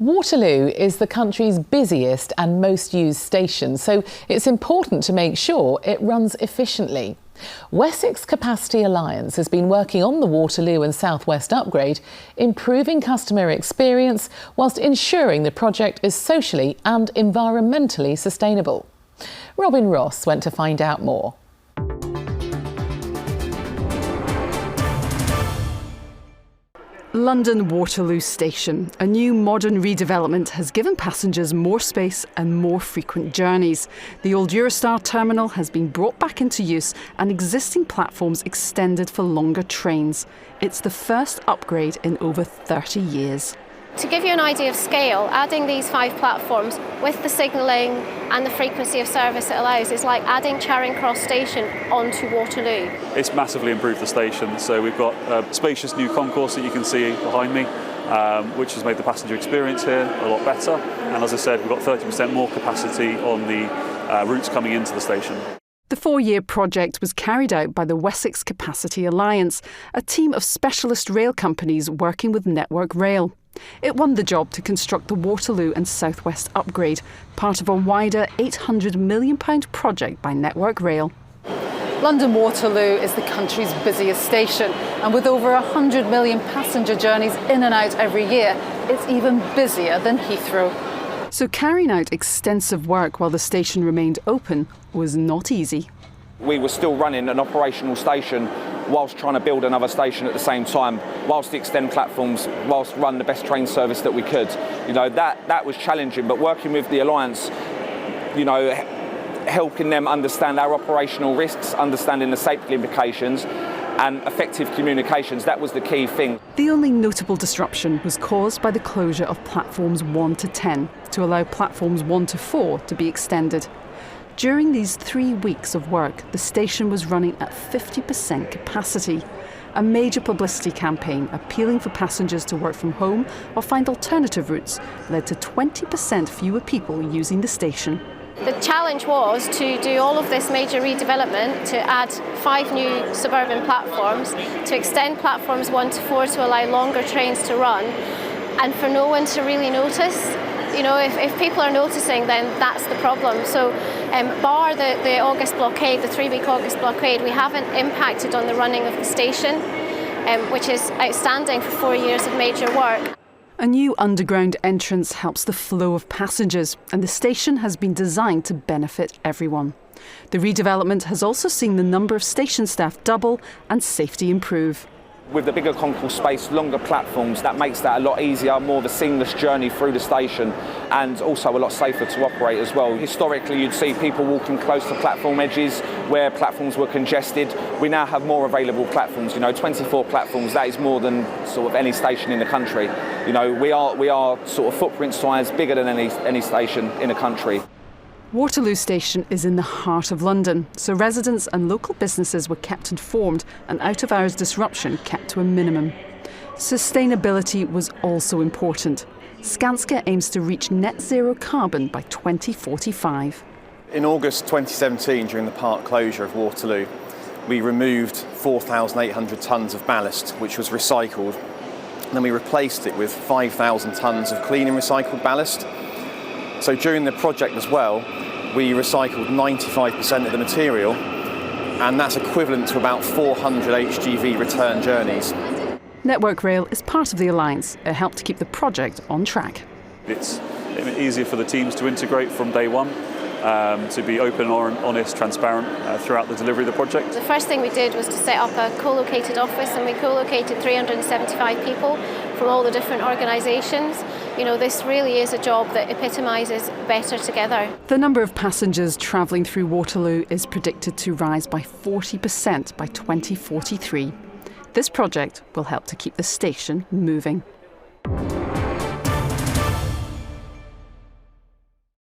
Waterloo is the country's busiest and most used station, so it's important to make sure it runs efficiently. Wessex Capacity Alliance has been working on the Waterloo and South West upgrade, improving customer experience whilst ensuring the project is socially and environmentally sustainable. Robin Ross went to find out more. London Waterloo Station, a new modern redevelopment, has given passengers more space and more frequent journeys. The old Eurostar terminal has been brought back into use and existing platforms extended for longer trains. It's the first upgrade in over 30 years. To give you an idea of scale, adding these 5 platforms with the signalling and the frequency of service it allows is like adding Charing Cross Station onto Waterloo. It's massively improved the station, so we've got a spacious new concourse that you can see behind me, which has made the passenger experience here a lot better. And as I said, we've got 30% more capacity on the routes coming into the station. The 4-year project was carried out by the Wessex Capacity Alliance, a team of specialist rail companies working with Network Rail. It won the job to construct the Waterloo and South West upgrade, part of a wider £800 million project by Network Rail. London Waterloo is the country's busiest station, and with over 100 million passenger journeys in and out every year, it's even busier than Heathrow. So carrying out extensive work while the station remained open was not easy. We were still running an operational station whilst trying to build another station at the same time, whilst extend platforms, whilst run the best train service that we could. You know, that was challenging, but working with the Alliance, you know, helping them understand our operational risks, understanding the safety implications and effective communications, that was the key thing. The only notable disruption was caused by the closure of platforms 1 to 10 to allow platforms 1 to 4 to be extended. During these 3 weeks of work, the station was running at 50% capacity. A major publicity campaign appealing for passengers to work from home or find alternative routes led to 20% fewer people using the station. The challenge was to do all of this major redevelopment, to add 5 new suburban platforms, to extend platforms 1 to 4 to allow longer trains to run, and for no one to really notice. You know, if people are noticing, then that's the problem. So, bar the August blockade, the 3-week August blockade, we haven't impacted on the running of the station, which is outstanding for 4 years of major work. A new underground entrance helps the flow of passengers, and the station has been designed to benefit everyone. The redevelopment has also seen the number of station staff double and safety improve. With the bigger concourse space, longer platforms, that makes that a lot easier, more of a seamless journey through the station, and also a lot safer to operate as well. Historically, you'd see people walking close to platform edges where platforms were congested. We now have more available platforms, you know, 24 platforms. That is more than sort of any station in the country. You know, we are sort of footprint size bigger than any station in the country. Waterloo Station is in the heart of London, so residents and local businesses were kept informed and out-of-hours disruption kept to a minimum. Sustainability was also important. Skanska aims to reach net zero carbon by 2045. In August 2017, during the park closure of Waterloo, we removed 4,800 tonnes of ballast, which was recycled. And then we replaced it with 5,000 tonnes of clean and recycled ballast. So during the project as well, we recycled 95% of the material, and that's equivalent to about 400 HGV return journeys. Network Rail is part of the Alliance. It helped to keep the project on track. It's easier for the teams to integrate from day one, to be open, honest, transparent throughout the delivery of the project. The first thing we did was to set up a co-located office, and we co-located 375 people from all the different organisations. You know, this really is a job that epitomises better together. The number of passengers travelling through Waterloo is predicted to rise by 40% by 2043. This project will help to keep the station moving.